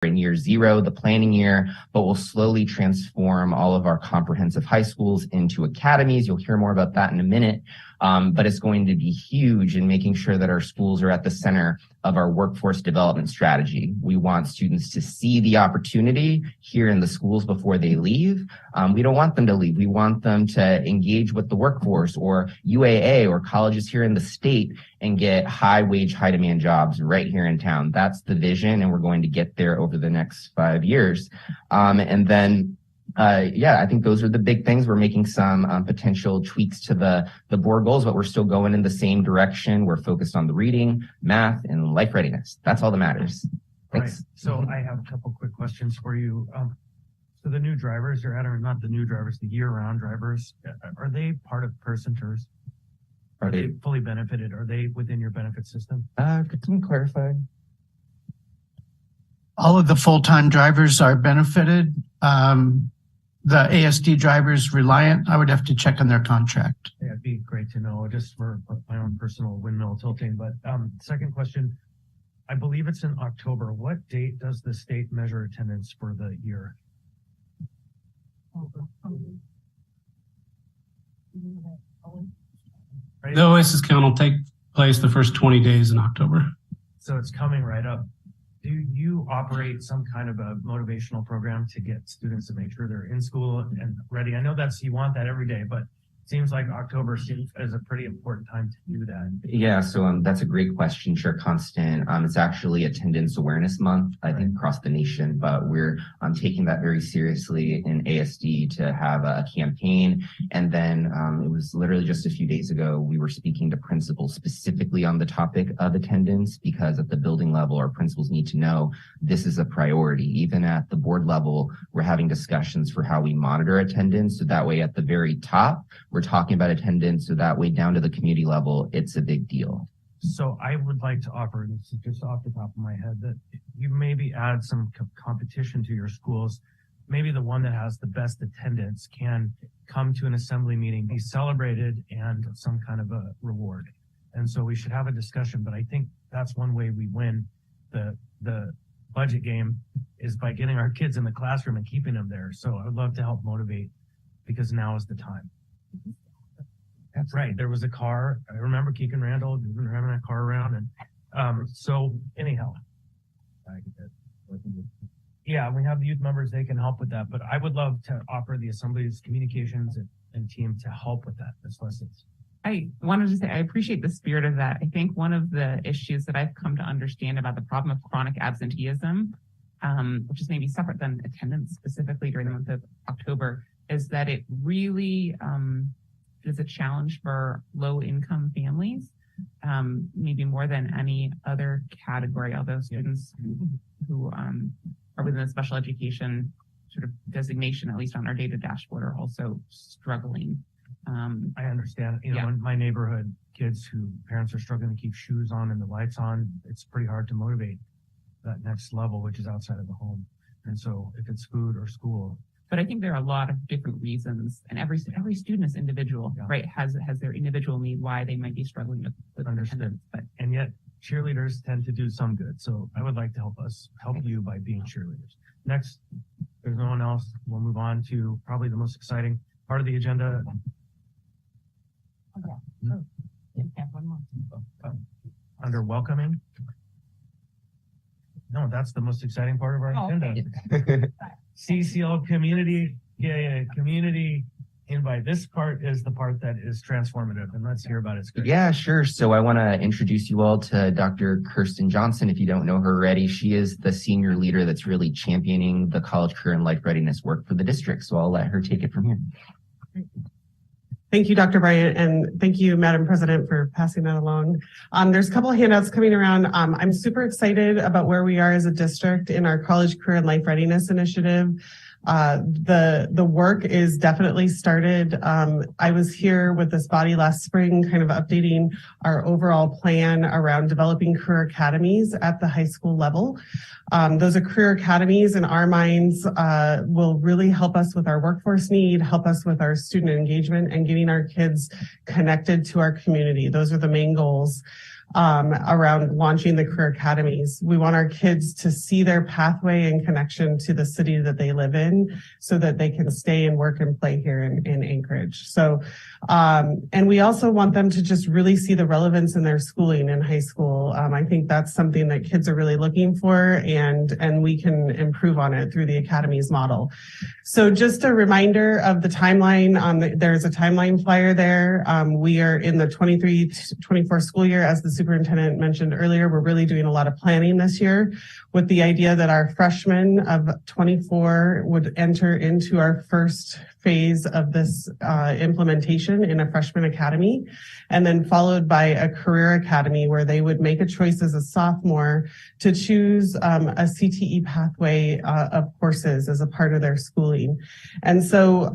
in year zero, the planning year, but we'll slowly transform all of our comprehensive high schools into academies. You'll hear more about that in a minute. But it's going to be huge in making sure that our schools are at the center of our workforce development strategy. We want students to see the opportunity here in the schools before they leave. We don't want them to leave. We want them to engage with the workforce or UAA or colleges here in the state and get high wage, high demand jobs right here in town. That's the vision, and we're going to get there over the next 5 years. I think those are the big things. We're making some potential tweaks to the board goals, but we're still going in the same direction. We're focused on the reading, math, and life readiness. That's all that matters. Thanks. Right. So I have a couple quick questions for you. So the new drivers you're adding, or not the new drivers, the year-round drivers, are they part of PERS? Are they fully benefited? Are they within your benefit system? Could someone clarify? All of the full-time drivers are benefited. The ASD drivers reliant, I would have to check on their contract. Yeah, it'd be great to know, just for my own personal windmill tilting. But second question, I believe it's in October. What date does the state measure attendance for the year? Right? The OASIS count will take place the first 20 days in October. So it's coming right up. Do you operate some kind of a motivational program to get students to make sure they're in school and ready? I know you want that every day, but it seems like October is a pretty important time to do that. Yeah, so that's a great question, Chair Constant. It's actually Attendance Awareness Month, I think, across the nation, but we're taking that very seriously in ASD to have a campaign. And then it was literally just a few days ago, we were speaking to principals specifically on the topic of attendance, because at the building level, our principals need to know this is a priority. Even at the board level, we're having discussions for how we monitor attendance. So that way at the very top, we're talking about attendance, so that way down to the community level, it's a big deal. So I would like to offer, this is just off the top of my head, that you maybe add some competition to your schools. Maybe the one that has the best attendance can come to an assembly meeting, be celebrated, and some kind of a reward. And so we should have a discussion, but I think that's one way we win the budget game, is by getting our kids in the classroom and keeping them there. So I would love to help motivate, because now is the time. That's right. There was a car. I remember Keegan Randall driving that car around. And so anyhow, yeah, we have the youth members. They can help with that. But I would love to offer the Assembly's communications and team to help with that, this lessons. I wanted to say I appreciate the spirit of that. I think one of the issues that I've come to understand about the problem of chronic absenteeism, which is maybe separate than attendance specifically during the month of October, is that it really is a challenge for low-income families, maybe more than any other category, although students who are within the special education sort of designation, at least on our data dashboard, are also struggling. I understand. You know, in my neighborhood, kids who parents are struggling to keep shoes on and the lights on, it's pretty hard to motivate that next level, which is outside of the home. And so if it's food or school. But I think there are a lot of different reasons, and every student is individual, right? Has their individual need why they might be struggling with attendance. But and yet cheerleaders tend to do some good. So I would like to help you by being cheerleaders. Next, if there's no one else, we'll move on to probably the most exciting part of the agenda. Under welcoming. No, that's the most exciting part of our agenda. CCL community, community invite. This part is the part that is transformative, and let's hear about it. Yeah, sure. So I want to introduce you all to Dr. Kirsten Johnson. If you don't know her already, she is the senior leader that's really championing the college career and life readiness work for the district. So I'll let her take it from here. Thank you, Dr. Bryant, and thank you, Madam President, for passing that along. There's a couple of handouts coming around. I'm super excited about where we are as a district in our College Career and Life Readiness Initiative. The work is definitely started. I was here with this body last spring, kind of updating our overall plan around developing career academies at the high school level. Those are career academies in our minds will really help us with our workforce need, help us with our student engagement, and getting our kids connected to our community. Those are the main goals. around launching the career academies. We want our kids to see their pathway and connection to the city that they live in so that they can stay and work and play here in Anchorage. So, and we also want them to just really see the relevance in their schooling in high school. I think that's something that kids are really looking for, and we can improve on it through the academies model. So just a reminder of the timeline. There's a timeline flyer there. We are in the 23-24 school year. As the superintendent mentioned earlier, we're really doing a lot of planning this year with the idea that our freshmen of 24 would enter into our first phase of this implementation in a freshman academy, and then followed by a career academy where they would make a choice as a sophomore to choose a CTE pathway of courses as a part of their schooling. And so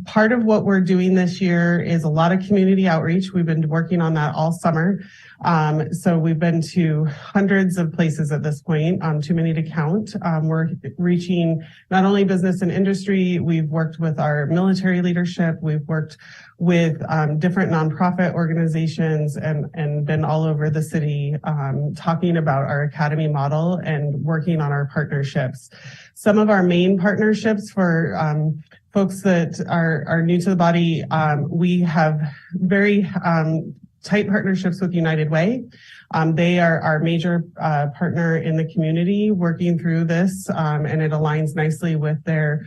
part of what we're doing this year is a lot of community outreach. We've been working on that all summer. So we've been to hundreds of places at this point, too many to count. We're reaching not only business and industry, we've worked with our military leadership, we've worked with different nonprofit organizations and been all over the city talking about our academy model and working on our partnerships. Some of our main partnerships for folks that are new to the body, we have very tight partnerships with United Way. They are our major partner in the community working through this, and it aligns nicely with their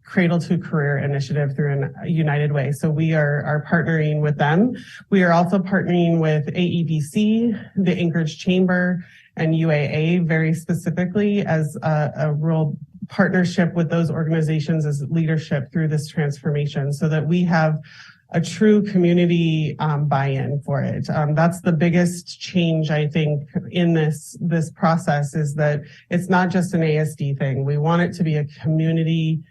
Cradle to Career initiative through United Way. So we are partnering with them. We are also partnering with AEDC, the Anchorage Chamber, and UAA very specifically as a real partnership with those organizations as leadership through this transformation so that we have a true community buy-in for it. That's the biggest change, I think, in this process is that it's not just an ASD thing. We want it to be a community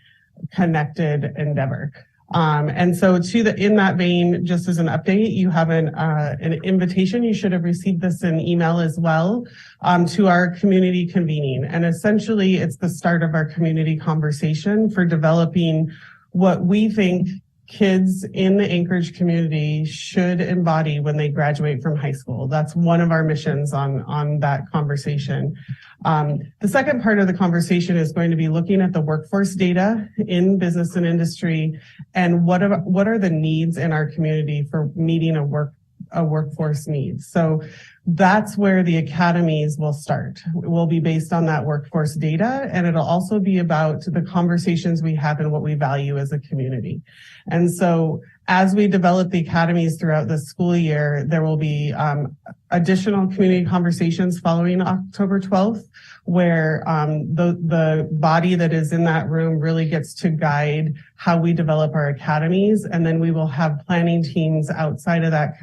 connected endeavor. And so in that vein, just as an update, you have an invitation. You should have received this in email as well, to our community convening. And essentially it's the start of our community conversation for developing what we think kids in the Anchorage community should embody when they graduate from high school. That's one of our missions on that conversation. The second part of the conversation is going to be looking at the workforce data in business and industry and what are the needs in our community for meeting a workforce needs. So that's where the academies will start. It will be based on that workforce data, and it'll also be about the conversations we have and what we value as a community. And so as we develop the academies throughout the school year, there will be additional community conversations following October 12th, where the body that is in that room really gets to guide how we develop our academies. And then we will have planning teams outside of that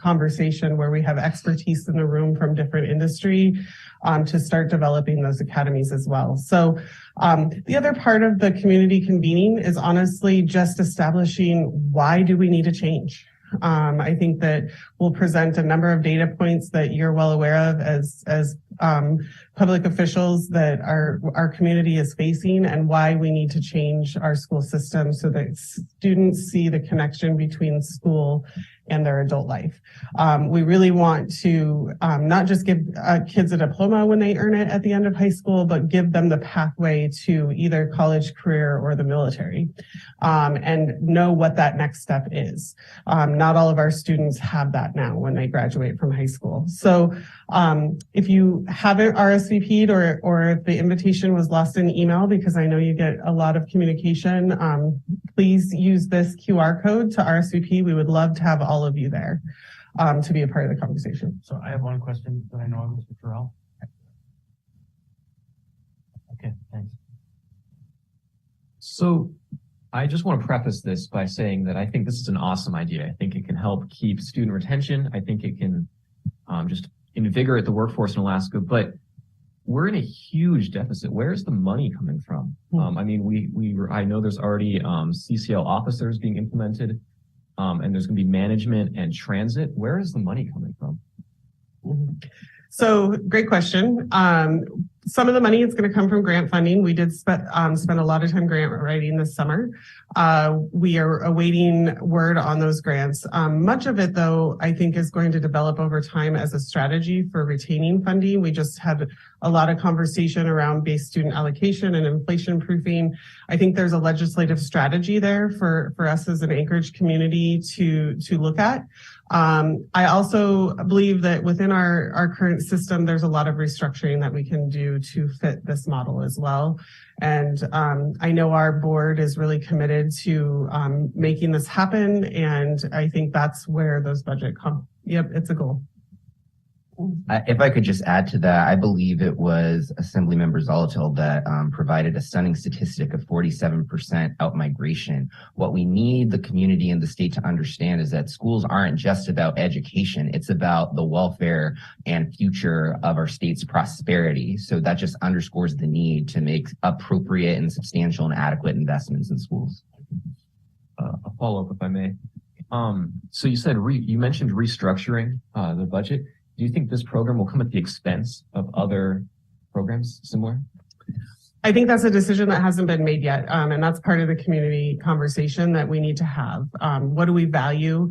conversation where we have expertise in the room from different industry to start developing those academies as well. So the other part of the community convening is honestly just establishing why do we need to change. I think that we'll present a number of data points that you're well aware of as public officials that our community is facing and why we need to change our school system so that students see the connection between school and their adult life. We really want to not just give kids a diploma when they earn it at the end of high school, but give them the pathway to either college, career, or the military, and know what that next step is. Not all of our students have that now when they graduate from high school. So if you haven't RSVP'd or if the invitation was lost in email, because I know you get a lot of communication, please use this QR code to RSVP. We would love to have all of you there to be a part of the conversation. So I have one question that I know of, Mr. Terrell. Okay, thanks. So I just want to preface this by saying that I think this is an awesome idea. I think it can help keep student retention. I think it can just invigorate the workforce in Alaska, but we're in a huge deficit. Where's the money coming from? I mean, I know there's already CCL officers being implemented, and there's going to be management and transit. Where is the money coming from? So great question. some of the money is going to come from grant funding. We did spend a lot of time grant writing this summer. We are awaiting word on those grants. Much of it, though, I think is going to develop over time as a strategy for retaining funding. We just had a lot of conversation around base student allocation and inflation proofing. I think there's a legislative strategy there for us as an Anchorage community to look at. I also believe that within our current system, there's a lot of restructuring that we can do to fit this model as well. And I know our board is really committed to making this happen. And I think that's where those budget come. Yep, it's a goal. If I could just add to that, I believe it was Assemblymember Zolotil that provided a stunning statistic of 47% outmigration. What we need the community and the state to understand is that schools aren't just about education. It's about the welfare and future of our state's prosperity. So that just underscores the need to make appropriate and substantial and adequate investments in schools. A follow-up, if I may. So you said you mentioned restructuring the budget. Do you think this program will come at the expense of other programs similar? I think that's a decision that hasn't been made yet. And that's part of the community conversation that we need to have. What do we value?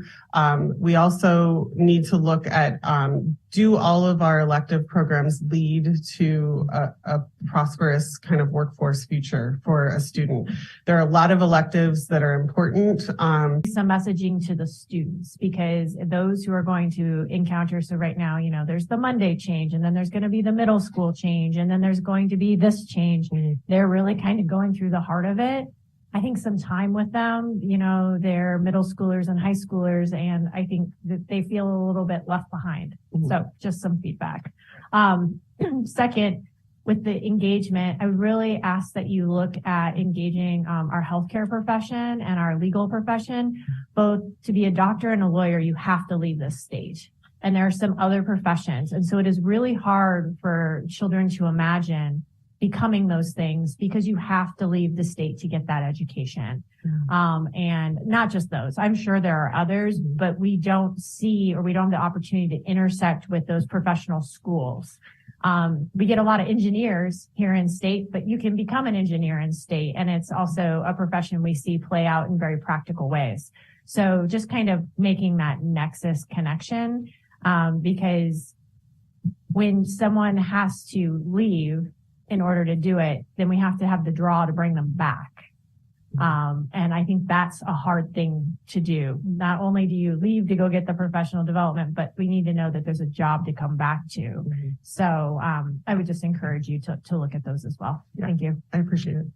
We also need to look at, do all of our elective programs lead to a prosperous kind of workforce future for a student? There are a lot of electives that are important. Some messaging to the students, because those who are going to encounter, so right now, there's the Monday change, and then there's going to be the middle school change, and then there's going to be this change. They're really kind of going through the heart of it. I think some time with them, they're middle schoolers and high schoolers, and I think that they feel a little bit left behind. So just some feedback. Second, with the engagement, I really ask that you look at engaging our healthcare profession and our legal profession. Both to be a doctor and a lawyer, you have to leave this state. And there are some other professions. And so it is really hard for children to imagine becoming those things because you have to leave the state to get that education. And not just those. I'm sure there are others, but we don't see, or we don't have the opportunity to intersect with those professional schools. We get a lot of engineers here in state, but you can become an engineer in state. And it's also a profession we see play out in very practical ways. So just kind of making that nexus connection, because when someone has to leave in order to do it, then we have to have the draw to bring them back. And I think that's a hard thing to do. Not only do you leave to go get the professional development, but we need to know that there's a job to come back to. So I would just encourage you to look at those as well. Yeah. Thank you. I appreciate it.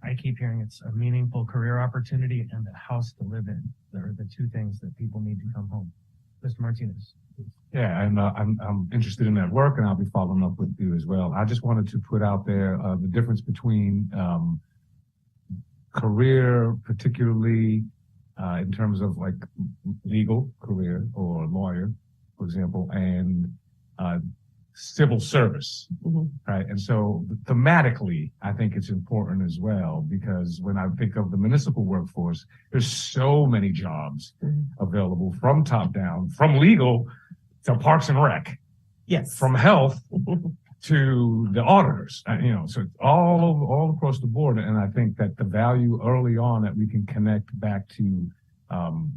I keep hearing it's a meaningful career opportunity and a house to live in. They're the two things that people need to come home. Mr. Martinez. Yeah, and I'm interested in that work, and I'll be following up with you as well. I just wanted to put out there the difference between career, particularly in terms of like legal career or lawyer, for example, and civil service, right? And so thematically, I think it's important as well, because when I think of the municipal workforce, there's so many jobs available from top down, from legal to Parks and Rec, yes, from health to the auditors, so it's all across the board. And I think that the value early on that we can connect back to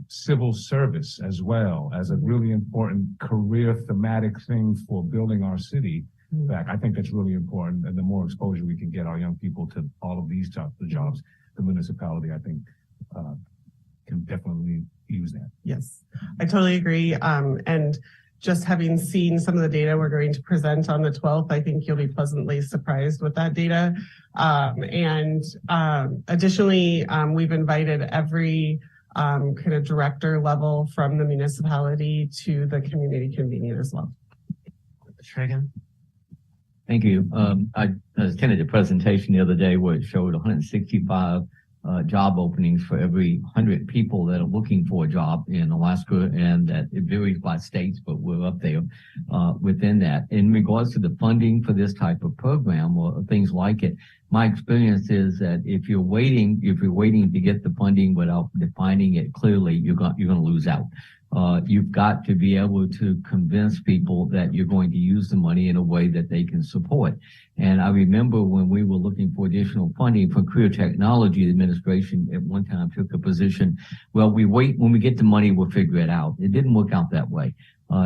civil service as well as a really important career thematic thing for building our city back. I think that's really important. And the more exposure we can get our young people to all of these types of jobs, the municipality, I think, can definitely use that. Yes, I totally agree. And just having seen some of the data we're going to present on the 12th, I think you'll be pleasantly surprised with that data. Additionally, we've invited every kind of director level from the municipality to the community convening as well. Shagan. Thank you. I attended a presentation the other day where it showed 165 job openings for every 100 people that are looking for a job in Alaska, and that it varies by states, but we're up there within that. In regards to the funding for this type of program or things like it, my experience is that if you're waiting to get the funding without defining it clearly, you're going to lose out. you've got to be able to convince people that you're going to use the money in a way that they can support. And I remember when we were looking for additional funding for career technology, the administration at one time took a position, well, we wait, when we get the money, we'll figure it out. It didn't work out that way.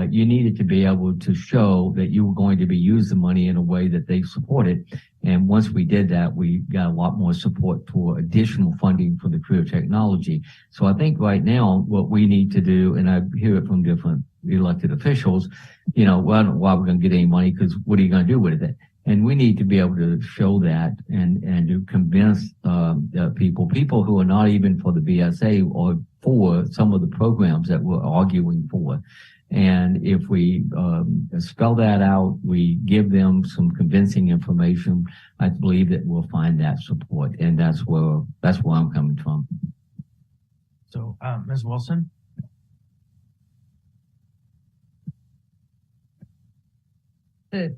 You needed to be able to show that you were going to be use the money in a way that they supported. And once we did that, we got a lot more support for additional funding for the career technology. So I think right now what we need to do, and I hear it from different elected officials, well, I don't know why we're going to get any money, because what are you going to do with it? And we need to be able to show that and to convince people who are not even for the BSA or for some of the programs that we're arguing for. And if we spell that out, we give them some convincing information, I believe that we'll find that support. And that's where I'm coming from. So, Ms. Wilson? The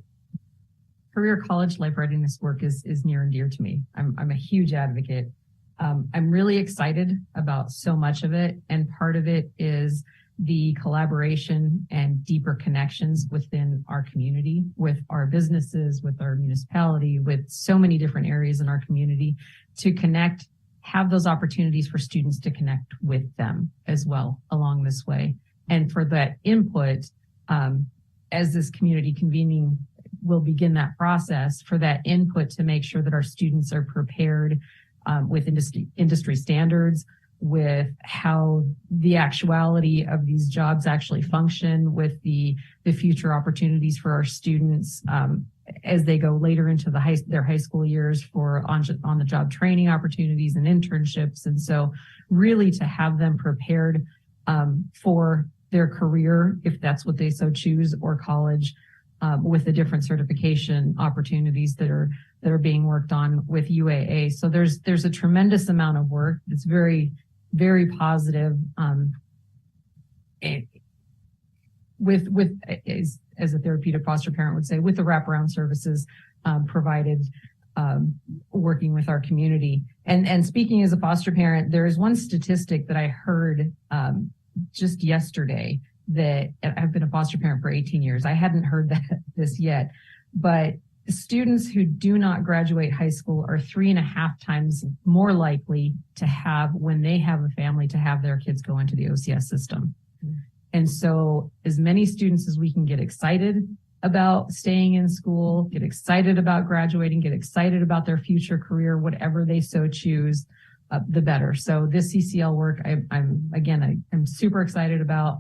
career college life readiness work is near and dear to me. I'm a huge advocate. I'm really excited about so much of it. And part of it is the collaboration and deeper connections within our community, with our businesses, with our municipality, with so many different areas in our community to connect, have those opportunities for students to connect with them as well along this way. And for that input, as this community convening will begin that process, for that input to make sure that our students are prepared with industry standards, with how the actuality of these jobs actually function, with the future opportunities for our students as they go later into their high school years for on the job training opportunities and internships. And so really to have them prepared for their career, if that's what they so choose, or college, with the different certification opportunities that are being worked on with UAA. So there's a tremendous amount of work. It's very, very positive. With as a therapeutic foster parent would say, with the wraparound services provided, working with our community. And speaking as a foster parent, there is one statistic that I heard just yesterday, that I've been a foster parent for 18 years. I hadn't heard this yet, but students who do not graduate high school are 3.5 times more likely to have, when they have a family, to have their kids go into the OCS system. Mm-hmm. And so as many students as we can get excited about staying in school, get excited about graduating, get excited about their future career, whatever they so choose, the better. So this CCL work, I'm super excited about.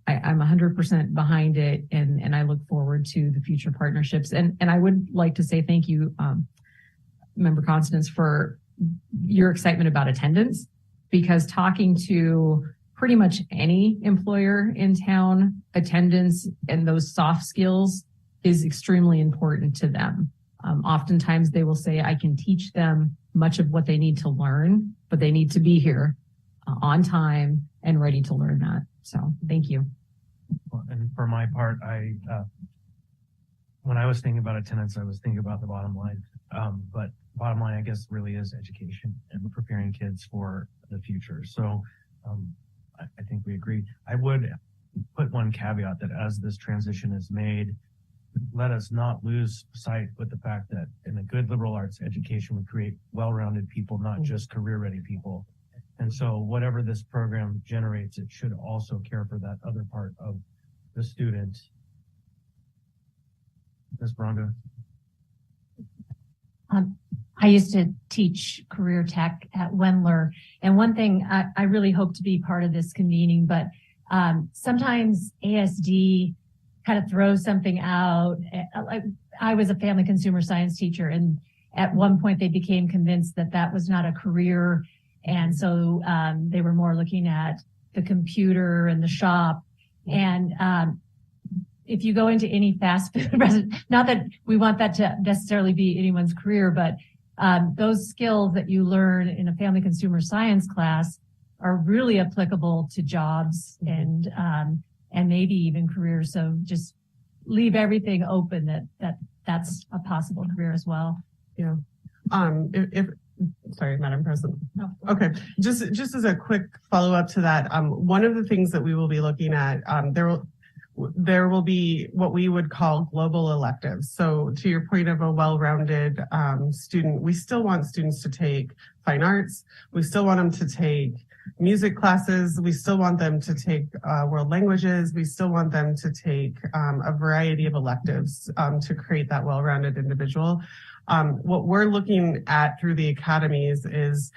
I'm 100% behind it, and I look forward to the future partnerships. And I would like to say thank you, Member Constance, for your excitement about attendance, because talking to pretty much any employer in town, attendance and those soft skills is extremely important to them. Oftentimes they will say, I can teach them much of what they need to learn, but they need to be here on time and ready to learn that. So thank you. And for my part, when I was thinking about attendance, I was thinking about the bottom line. But bottom line, I guess, really is education and preparing kids for the future. So I think we agree. I would put one caveat that as this transition is made, let us not lose sight with the fact that in a good liberal arts education, we create well-rounded people, not just career-ready people. And so whatever this program generates, it should also care for that other part of the student. Ms. Bronga. I used to teach career tech at Wendler. And one thing I really hope to be part of this convening, but sometimes ASD kind of throws something out. I was a family consumer science teacher, and at one point they became convinced that that was not a career. And so they were more looking at the computer and the shop. And if you go into any fast food restaurant, not that we want that to necessarily be anyone's career, but those skills that you learn in a family consumer science class are really applicable to jobs and maybe even careers. So just leave everything open that's a possible career as well. Yeah. If Sorry, Madam President. No. Okay, just as a quick follow up to that, one of the things that we will be looking at, there will be what we would call global electives. So to your point of a well-rounded student, we still want students to take fine arts. We still want them to take music classes. We still want them to take world languages. We still want them to take a variety of electives to create that well-rounded individual. What we're looking at through the academies is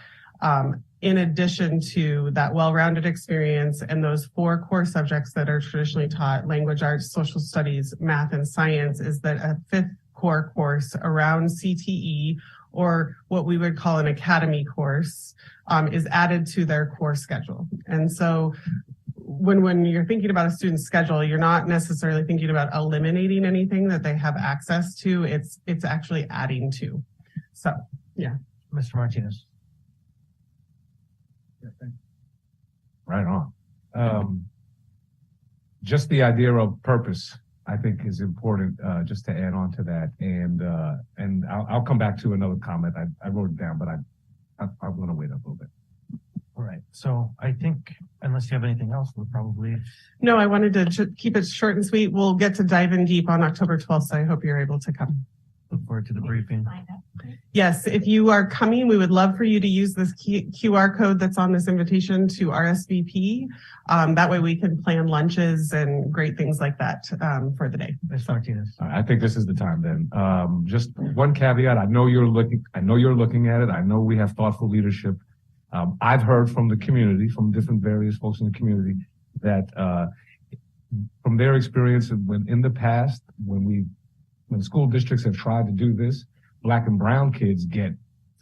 in addition to that well-rounded experience and those 4 core subjects that are traditionally taught, language arts, social studies, math, and science, is that a 5th core course around CTE, or what we would call an academy course, is added to their core schedule. And so when you're thinking about a student's schedule, you're not necessarily thinking about eliminating anything that they have access to. It's actually adding to. So, yeah. Mr. Martinez. Right on. Just the idea of purpose, I think, is important. Just to add on to that, and I'll come back to another comment. I wrote it down, but I want to wait a little bit. All right. So I think, unless you have anything else, we'll probably. No, I wanted to keep it short and sweet. We'll get to dive in deep on October 12th, so I hope you're able to come. Look forward to the briefing. Yes, if you are coming, we would love for you to use this QR code that's on this invitation to RSVP. That way we can plan lunches and great things like that for the day. Ms. Martinez. I think this is the time then. Just one caveat. I know you're looking at it. I know we have thoughtful leadership. I've heard from the community, from different various folks in the community, that from their experience when in the past, when school districts have tried to do this, Black and brown kids get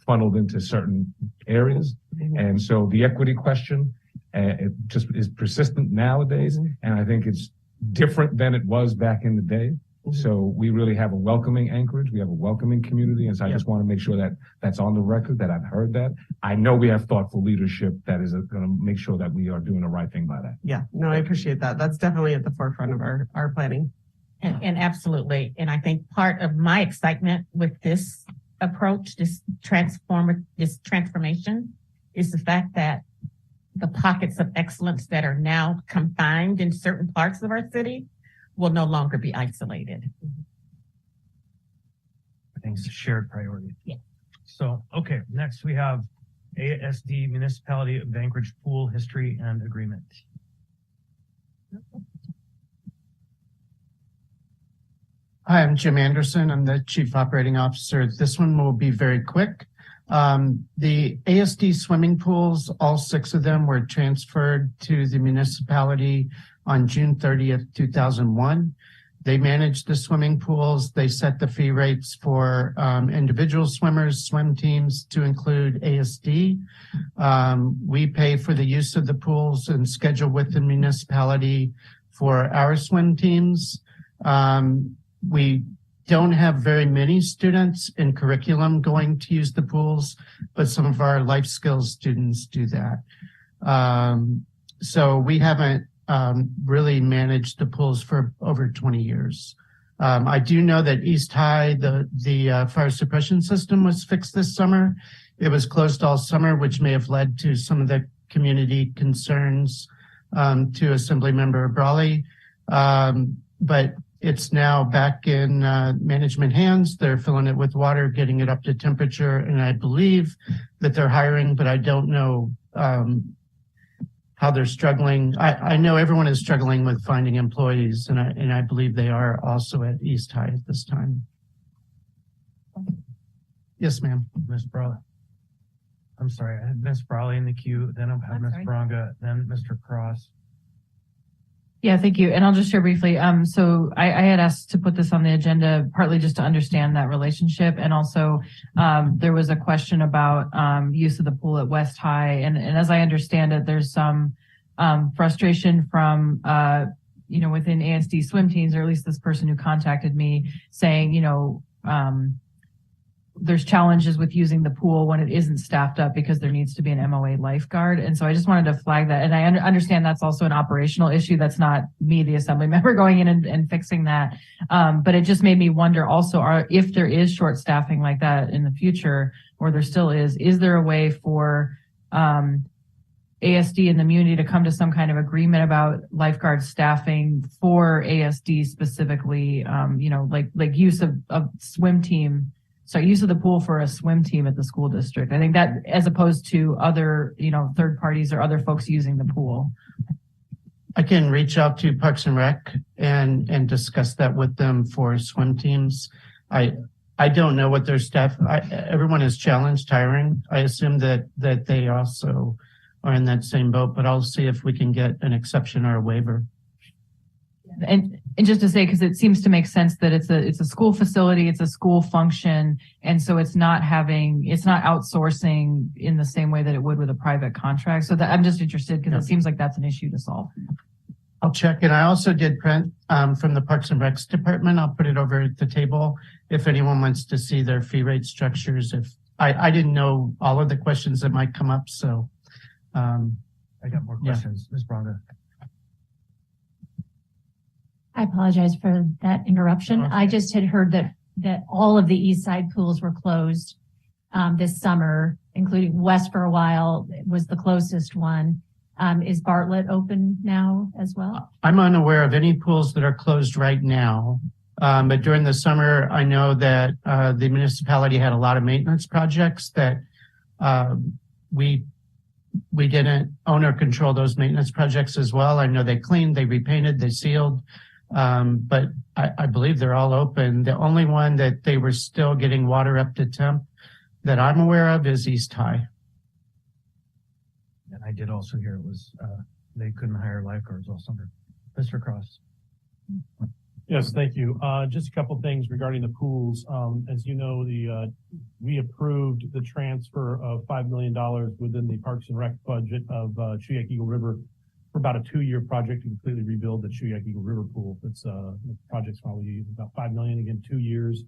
funneled into certain areas. And so the equity question, it just is persistent nowadays. And I think it's different than it was back in the day. So we really have a welcoming Anchorage. We have a welcoming community. And so I just want to make sure that that's on the record, that I've heard that. I know we have thoughtful leadership that is going to make sure that we are doing the right thing by that. Yeah, no, I appreciate that. That's definitely at the forefront of our planning. And absolutely. And I think part of my excitement with this approach, this transformation, is the fact that the pockets of excellence that are now confined in certain parts of our city will no longer be isolated. I think it's a shared priority. Yeah. So, okay, next we have ASD Municipality of Anchorage Pool History and Agreement. Hi, I'm Jim Anderson. I'm the Chief Operating Officer. This one will be very quick. The ASD swimming pools, all 6 of them were transferred to the municipality on June 30th, 2001. They managed the swimming pools. They set the fee rates for individual swimmers, swim teams to include ASD. We pay for the use of the pools and schedule with the municipality for our swim teams. We don't have very many students in curriculum going to use the pools, but some of our life skills students do that. So we haven't really managed the pools for over 20 years. I do know that East High, the fire suppression system was fixed this summer. It was closed all summer, which may have led to some of the community concerns to Assemblymember Brawley. But it's now back in management hands. They're filling it with water, getting it up to temperature, and I believe that they're hiring, but I don't know how they're struggling. I know everyone is struggling with finding employees, and I believe they are also at East High at this time. Yes, ma'am. Ms. Brawley. I'm sorry, I had Ms. Brawley in the queue, then I'll have Ms. Braga, then Mr. Cross. Yeah, thank you. And I'll just share briefly. So I had asked to put this on the agenda partly just to understand that relationship. And also, there was a question about use of the pool at West High. And as I understand it, there's some frustration from, within ASD swim teams, or at least this person who contacted me saying, there's challenges with using the pool when it isn't staffed up because there needs to be an MOA lifeguard. And so I just wanted to flag that. And I understand that's also an operational issue. That's not me, the assembly member, going in and fixing that. But it just made me wonder also, if there is short staffing like that in the future, or there still is there a way for ASD and the community to come to some kind of agreement about lifeguard staffing for ASD specifically, like use of swim team, so use of the pool for a swim team at the school district. I think that, as opposed to other, third parties or other folks using the pool. I can reach out to Parks and Rec and discuss that with them for swim teams. I don't know what their staff, everyone is challenged hiring. I assume that they also are in that same boat, but I'll see if we can get an exception or a waiver. And just to say, because it seems to make sense that it's a school facility, it's a school function, and so it's not outsourcing in the same way that it would with a private contract. So that I'm just interested because it seems like that's an issue to solve. I'll check. And I also did print from the Parks and Recs department. I'll put it over at the table if anyone wants to see their fee rate structures. If I didn't know all of the questions that might come up, so I got more questions. Ms. Braga. I apologize for that interruption. I just had heard that all of the east side pools were closed this summer, including West for a while was the closest one. Is Bartlett open now as well? I'm unaware of any pools that are closed right now. But during the summer, I know that the municipality had a lot of maintenance projects that we didn't own or control those maintenance projects as well. I know they cleaned, they repainted, they sealed. But I believe they're all open. The only one that they were still getting water up to temp that I'm aware of is East High. And I did also hear it was, they couldn't hire lifeguards all summer. Mr. Cross. Yes, thank you. Just a couple of things regarding the pools. As you know, we approved the transfer of $5 million within the Parks and Rec budget of Chuyak Eagle River for about a 2-year project to completely rebuild the Chuyak Eagle River pool. It's the project's probably about $5 million, again, 2 years.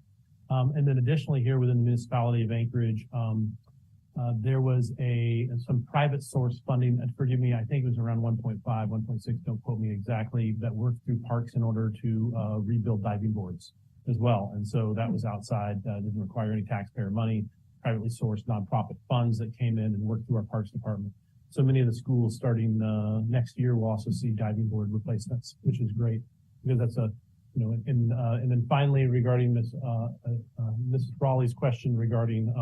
And then additionally here within the municipality of Anchorage, there was some private source funding, and forgive me, I think it was around 1.5, 1.6, don't quote me exactly, that worked through parks in order to rebuild diving boards as well. And so that was outside, didn't require any taxpayer money, privately sourced nonprofit funds that came in and worked through our parks department. So many of the schools starting next year will also see diving board replacements, which is great because that's and then finally regarding Mrs. Brawley's question regarding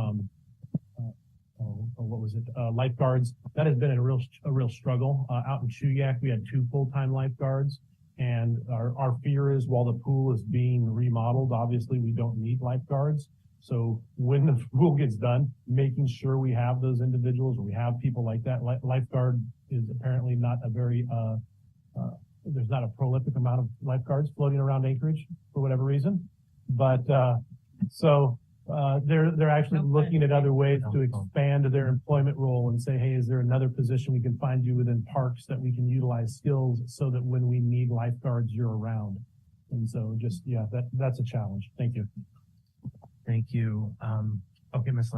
what was it? Lifeguards. That has been a real struggle. Out in Chuyak, we had 2 full-time lifeguards, and our fear is while the pool is being remodeled, obviously we don't need lifeguards. So when the pool gets done, making sure we have those individuals, or we have people like that. Lifeguard is apparently not a very there's not a prolific amount of lifeguards floating around Anchorage for whatever reason, but they're actually looking at other ways to expand their employment role and say, hey, is there another position we can find you within parks that we can utilize skills so that when we need lifeguards, you're around. And so that's a challenge. Thank you. Thank you. Okay, Ms.